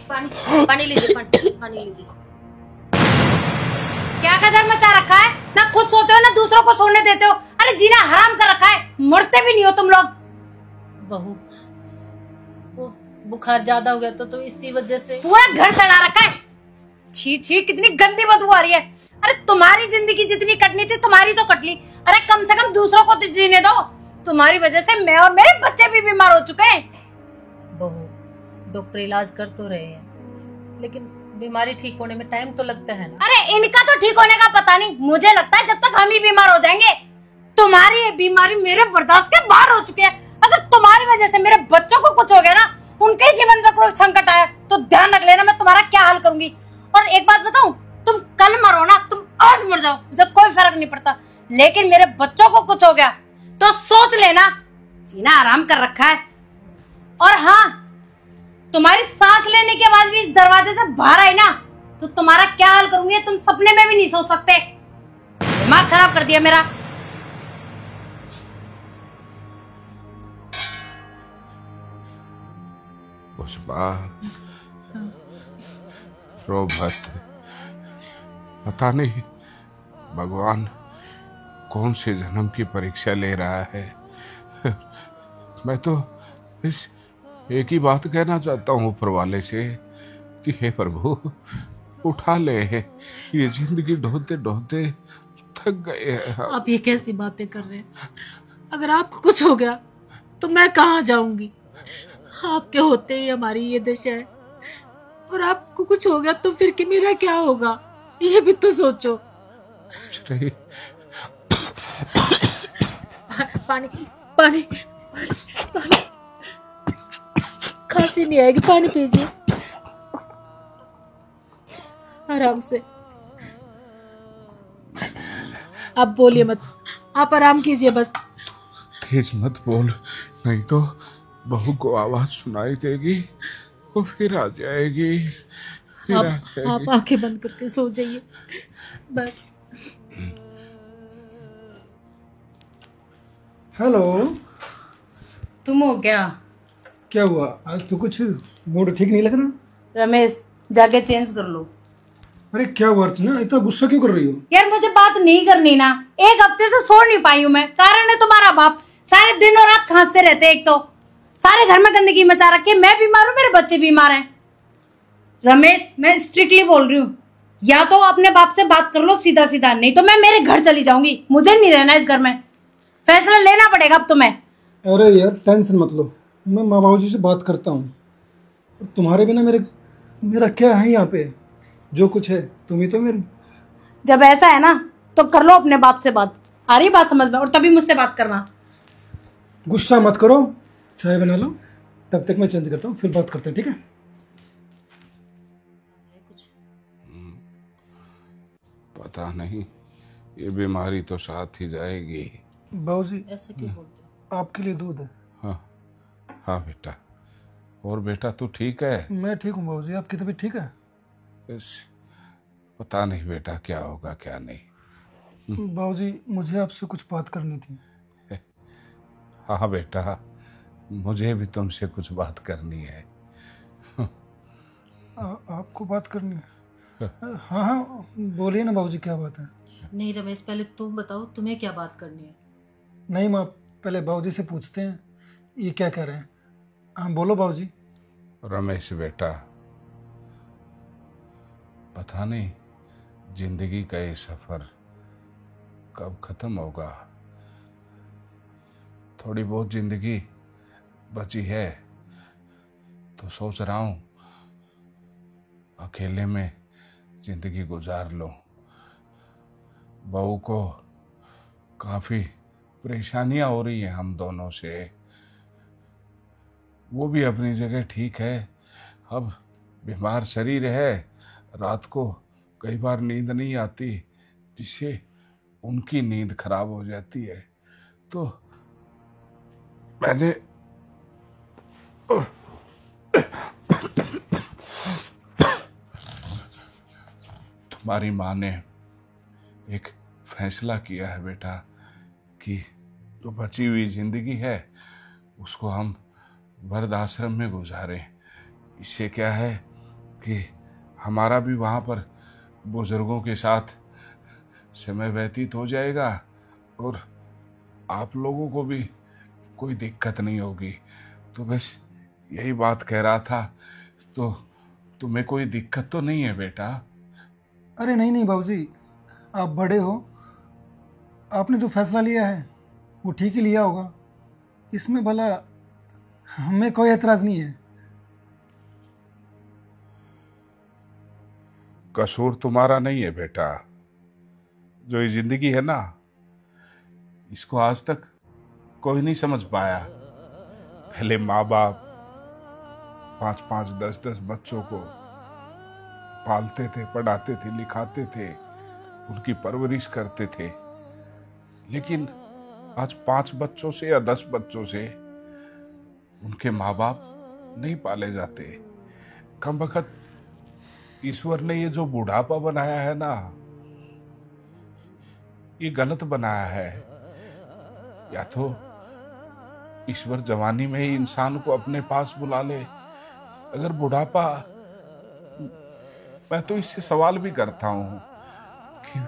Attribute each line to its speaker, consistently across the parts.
Speaker 1: पानी पानी लीजिए, पानी लीजिए। क्या कदर मचा रखा है, ना खुद सोते हो ना दूसरों को सोने देते हो। अरे जीना हराम कर रखा है, मरते भी नहीं हो तुम लोग। बहू वो बुखार ज्यादा हो गया तो इसी वजह से पूरा घर सड़ा रखा है। छी छी, कितनी गंदी बदबू आ रही है। अरे तुम्हारी जिंदगी जितनी कटनी थी तुम्हारी तो कट ली, अरे कम से कम दूसरों को तो जीने दो। तुम्हारी वजह से मैं और मेरे बच्चे भी बीमार हो चुके हैं। बहू डॉक्टर इलाज कर तो रहे हैं, लेकिन बीमारी ठीक होने में टाइम तो लगता है ना। अरे इनका तो ठीक होने का पता नहीं, मुझे लगता है जब तक हम ही बीमार हो जाएंगे। तुम्हारी ये बीमारी मेरे बर्दाश्त के बाहर हो चुकी है। अगर तुम्हारी वजह से मेरे बच्चों को कुछ हो गया ना, उनके जीवन में कोई संकट आया तो ध्यान रख लेना, मैं तुम्हारा क्या हाल करूंगी। और एक बात बताऊं, तुम कल मरो ना, तुम आज मर जाओ, मुझे कोई फर्क नहीं पड़ता, लेकिन मेरे बच्चों को कुछ हो गया तो सोच लेना जीना आराम कर रखा है। और हाँ, तुम्हारी सांस लेने के बाद भी इस दरवाजे से बाहर आई ना तो तुम्हारा क्या हाल करूंगी तुम सपने में भी नहीं सोच सकते। दिमाग खराब कर दिया मेरा।
Speaker 2: पुष्पा रो मत, पता नहीं भगवान कौन से जन्म की परीक्षा ले रहा है। मैं तो इस एक ही बात कहना चाहता हूँ ऊपर वाले से कि हे प्रभु उठा ले, ये जिंदगी ढोते ढोते थक गए हैं।
Speaker 3: आप ये कैसी बातें कर रहे हैं? अगर आपको कुछ हो गया तो मैं कहाँ जाऊंगी? आपके होते ही हमारी ये दशा है, और आपको कुछ हो गया तो फिर कि मेरा क्या होगा, ये भी तो सोचो।
Speaker 2: नहीं।
Speaker 3: पानी पानी पानी, खांसी नहीं आएगी, पानी पीजिए आराम से। आप बोलिए मत, आप आराम कीजिए बस।
Speaker 2: तेज मत बोल, नहीं तो बहू को आवाज सुनाई देगी, वो फिर आ जाएगी।
Speaker 3: आप आंखें बंद करके सो जाइए बस।
Speaker 4: हेलो,
Speaker 1: तुम हो क्या?
Speaker 4: क्या हुआ? आज तो कुछ मूड ठीक नहीं लग रहा।
Speaker 1: रमेश जाके चेंज कर लो।
Speaker 4: अरे क्या हुआ अर्चना, इतना गुस्सा क्यों कर रही हो?
Speaker 1: यार मुझे बात नहीं करनी ना, एक हफ्ते से सो नहीं पाई हूँ मैं। कारण है तुम्हारा बाप, सारे दिन और रात खांसते रहते हैं। एक तो सारे घर में गंदगी मचा रखी है, मैं बीमार हूँ, मेरे बच्चे बीमार हैं। रमेश मैं स्ट्रिक्टली बोल रही हूँ, या तो अपने बाप से बात कर लो सीधा सीधा, नहीं तो मैं मेरे घर चली जाऊंगी। मुझे नहीं रहना इस घर में, फैसला लेना पड़ेगा अब तुम्हें।
Speaker 4: अरे यार टेंशन मत लो, मैं माँ बाबू जी से बात करता हूँ। तुम्हारे बिना मेरा क्या है यहाँ पे? जो कुछ है तुम ही तो मेरी।
Speaker 1: जब ऐसा है ना तो कर लो अपने बाप से बात, आ रही बात समझ में, और तभी मुझसे बात करना।
Speaker 4: गुस्सा मत करो, चाय बना लो, तब तक मैं चेंज करता हूँ, फिर बात करते हैं, ठीक है?
Speaker 2: पता नहीं ये बीमारी तो साथ ही जाएगी।
Speaker 4: बाबूजी
Speaker 3: ऐसे क्यों बोलते हो?
Speaker 4: आपके लिए दूध है।
Speaker 2: हाँ हाँ बेटा। और बेटा तू ठीक है?
Speaker 4: मैं ठीक हूँ बाबूजी, आपकी तबीयत ठीक है?
Speaker 2: बस पता नहीं बेटा क्या होगा क्या नहीं।
Speaker 4: बाबूजी मुझे आपसे कुछ बात करनी थी।
Speaker 2: हाँ बेटा, मुझे भी तुमसे कुछ बात करनी है।
Speaker 4: आपको बात करनी है? हाँ हाँ बोलिए ना बाबूजी, क्या बात है?
Speaker 3: नहीं रमेश, पहले तुम बताओ तुम्हें क्या बात करनी है।
Speaker 4: नहीं माँ, पहले बाबूजी से पूछते हैं ये क्या कह रहे हैं। हाँ बोलो बाबूजी।
Speaker 2: रमेश बेटा, पता नहीं जिंदगी का ये सफर कब खत्म होगा। थोड़ी बहुत जिंदगी बची है तो सोच रहा हूं अकेले में जिंदगी गुजार लो। बहू को काफी परेशानियां हो रही हैं हम दोनों से। वो भी अपनी जगह ठीक है, अब बीमार शरीर है, रात को कई बार नींद नहीं आती जिससे उनकी नींद खराब हो जाती है। तो मैंने तुम्हारी माँ ने एक फैसला किया है बेटा कि जो बची हुई जिंदगी है उसको हम वृद्ध आश्रम में गुजारें। इससे क्या है कि हमारा भी वहाँ पर बुजुर्गों के साथ समय व्यतीत हो जाएगा और आप लोगों को भी कोई दिक्कत नहीं होगी। तो बस यही बात कह रहा था। तो तुम्हें कोई दिक्कत तो नहीं है बेटा?
Speaker 4: अरे नहीं नहीं बाबूजी, आप बड़े हो, आपने जो फैसला लिया है वो ठीक ही लिया होगा, इसमें भला हमें कोई एतराज़ नहीं है।
Speaker 2: कसूर तुम्हारा नहीं है बेटा। जो ये जिंदगी है ना, इसको आज तक कोई नहीं समझ पाया। पहले माँ बाप 5-5, 10-10 बच्चों को पालते थे, पढ़ाते थे, लिखाते थे, उनकी परवरिश करते थे। लेकिन आज 5 बच्चों से या 10 बच्चों से उनके माँ बाप नहीं पाले जाते। कम वक्त ईश्वर ने ये जो बुढ़ापा बनाया है ना, ये गलत बनाया है। या तो ईश्वर जवानी में ही इंसान को अपने पास बुला ले। अगर बुढ़ापा, मैं तो इससे सवाल भी करता हूं कि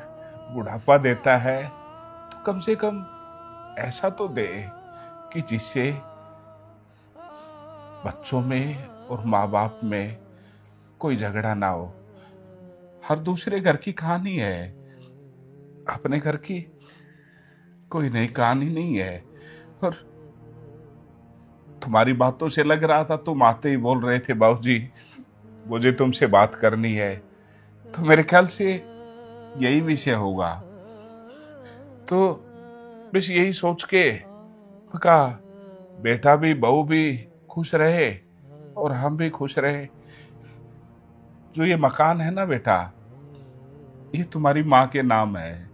Speaker 2: बुढ़ापा देता है तो कम से कम ऐसा तो दे कि जिससे बच्चों में और माँ बाप में कोई झगड़ा ना हो। हर दूसरे घर की कहानी है, अपने घर की कोई नई कहानी नहीं है। और तुम्हारी बातों से लग रहा था, तुम आते ही बोल रहे थे बाबूजी मुझे तुमसे बात करनी है, तो मेरे ख्याल से यही विषय होगा। तो बस यही सोच के कहा बेटा भी बहू भी खुश रहे और हम भी खुश रहे। जो ये मकान है ना बेटा, ये तुम्हारी माँ के नाम है।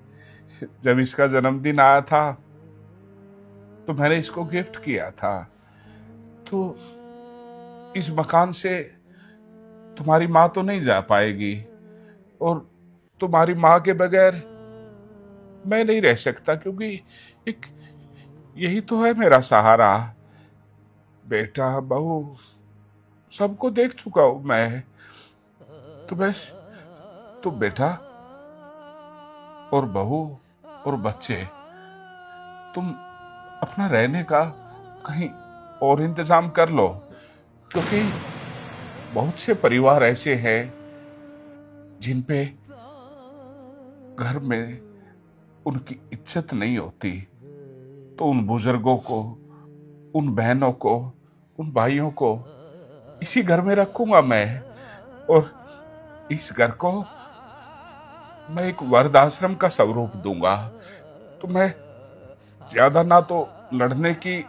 Speaker 2: जब इसका जन्मदिन आया था तो मैंने इसको गिफ्ट किया था। तो इस मकान से तुम्हारी माँ तो नहीं जा पाएगी और तुम्हारी माँ के बगैर मैं नहीं रह सकता, क्योंकि एक यही तो है मेरा सहारा। बेटा बहू सबको देख चुका हूं मैं। तो बस तो बेटा और बहू और बच्चे, तुम अपना रहने का कहीं और इंतजाम कर लो, क्योंकि बहुत से परिवार ऐसे हैं जिन पे घर में उनकी इज्जत नहीं होती। तो उन बुजुर्गों को, उन बहनों को, उन भाइयों को इसी घर में रखूंगा मैं, और इस घर को मैं एक वृद्धाश्रम का स्वरूप दूंगा। तो मैं ज्यादा ना तो लड़ने की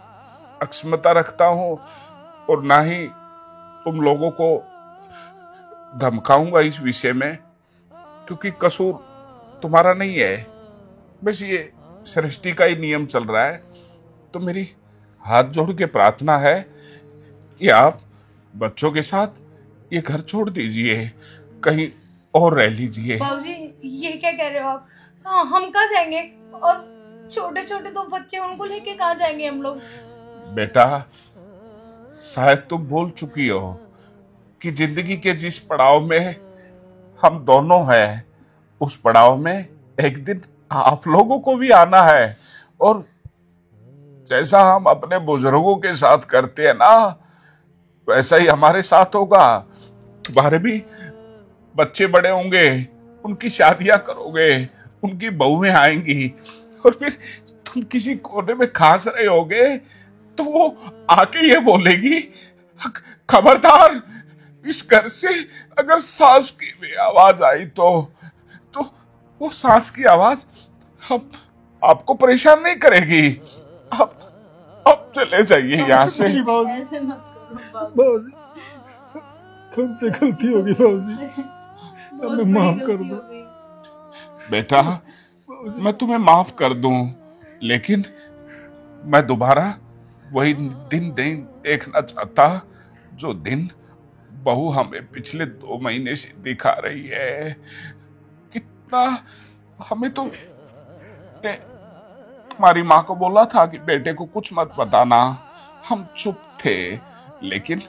Speaker 2: अक्षमता रखता हूं और ना ही तुम लोगों को धमकाऊंगा इस विषय में, क्योंकि कसूर तुम्हारा नहीं है। बस ये सृष्टि का ही नियम चल रहा है। तो मेरी हाथ जोड़ के प्रार्थना है कि आप बच्चों के साथ ये घर छोड़ दीजिए, कहीं और रह लीजिए।
Speaker 1: बाबूजी ये क्या कह रहे हो आप? हाँ, हम कहाँ जाएंगे? और छोटे छोटे 2 बच्चे, उनको लेके कहाँ जाएंगे हम लोग?
Speaker 2: बेटा शायद तुम भूल चुकी हो कि जिंदगी के जिस पड़ाव में हम दोनों हैं, उस पड़ाव में एक दिन आप लोगों को भी आना है। और जैसा हम अपने बुजुर्गों के साथ करते हैं ना, वैसा ही हमारे साथ होगा। तुम्हारे भी बच्चे बड़े होंगे, उनकी शादियां करोगे, उनकी बहुएं आएंगी, और फिर तुम किसी कोने में खास रहे होगे तो वो आके ये बोलेगी, खबरदार इस घर से अगर सांस की भी आवाज आई तो वो सांस की आवाज अब आपको परेशान नहीं करेगी। अब चले जाइए यहाँ से।
Speaker 1: ऐसे मत करो
Speaker 4: बाबूजी, हमसे गलती होगी बाबूजी, हमें माफ कर दो।
Speaker 2: बेटा मैं तुम्हें माफ कर दूं, लेकिन मैं दोबारा वही दिन देखना चाहता जो दिन बहू हमें पिछले 2 महीने से दिखा रही है। कितना हमें तो तुम्हारी माँ को बोला था कि बेटे को कुछ मत बताना, हम चुप थे, लेकिन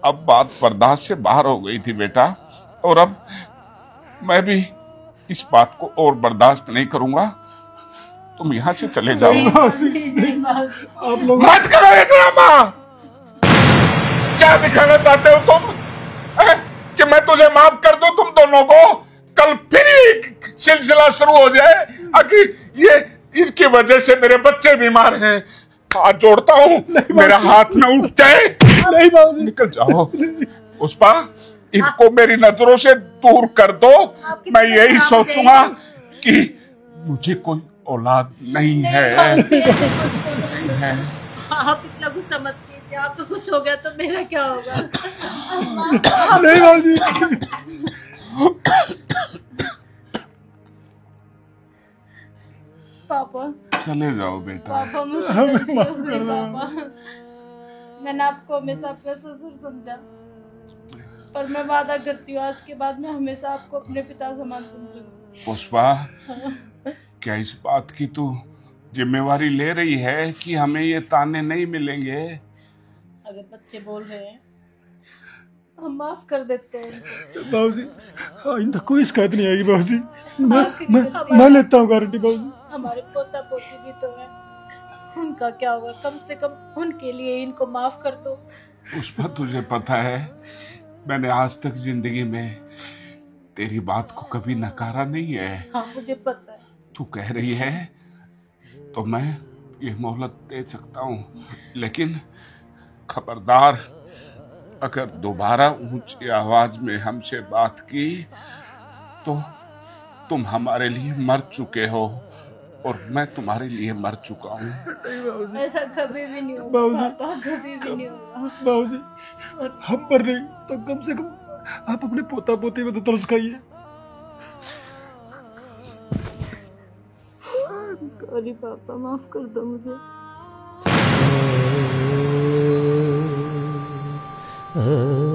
Speaker 2: अब बात बर्दाश्त से बाहर हो गई थी बेटा, और अब मैं भी इस बात को और बर्दाश्त नहीं करूंगा। तुम यहाँ से चले जाओ।
Speaker 4: आप लोग
Speaker 2: मत करो ये ड्रामा। क्या दिखाना चाहते हो तुम? कि मैं तुझे माफ कर दूं तुम दोनों को? कल फिर एक सिलसिला शुरू हो जाए कि ये इसकी वजह से मेरे बच्चे बीमार हैं। हाथ जोड़ता हूँ, मेरा हाथ न उठ जाए।
Speaker 4: नहीं बाबूजी,
Speaker 2: निकल जाओ। पुष्पा, इनको मेरी नजरों से दूर कर दो। मैं यही सोचूंगा कि मुझे कोई औलाद नहीं है।
Speaker 3: आप इतना गुस्सा मत कीजिए, आपको कुछ हो गया तो मेरा क्या होगा?
Speaker 4: नहीं बाबूजी।
Speaker 1: पापा,
Speaker 2: चले जाओ बेटा।
Speaker 1: पापा मुझसे गलती हो गई पापा। मैंने आपको हमेशा अपना ससुर समझा, पर मैं वादा करती हूँ आज के बाद मैं हमेशा आपको अपने पिता समान समझूंगी।
Speaker 2: पुष्पा, क्या इस बात की तू जिम्मेवारी ले रही है कि हमें ये ताने नहीं मिलेंगे?
Speaker 1: अगर बच्चे बोल रहे हैं हम माफ कर देते हैं।
Speaker 4: बाबूजी, आइंदा कोई शिकायत नहीं आएगी बाबूजी। मैं लेता हूँ गारंटी बाबूजी।
Speaker 1: हमारे पोता पोती भी तो है, उनका क्या होगा? कम से कम उनके लिए इनको माफ कर दो।
Speaker 2: पुष्पा, तुझे पता है मैंने आज तक जिंदगी में तेरी बात को कभी नकारा नहीं है।
Speaker 1: हाँ मुझे पता है।
Speaker 2: तू कह रही है तो मैं ये मोहलत दे सकता हूँ, लेकिन खबरदार, अगर दोबारा ऊंची आवाज में हमसे बात की तो तुम हमारे लिए मर चुके हो और मैं तुम्हारे लिए मर चुका हूँ।
Speaker 1: ऐसा कभी भी नहीं होगा पापा, कभी भी नहीं होगा।
Speaker 4: बाबूजी, हम पर नहीं तो कम से कम आप अपने पोता पोती में तो तरस खाइए।
Speaker 1: सॉरी पापा, माफ कर दो मुझे।
Speaker 5: Oh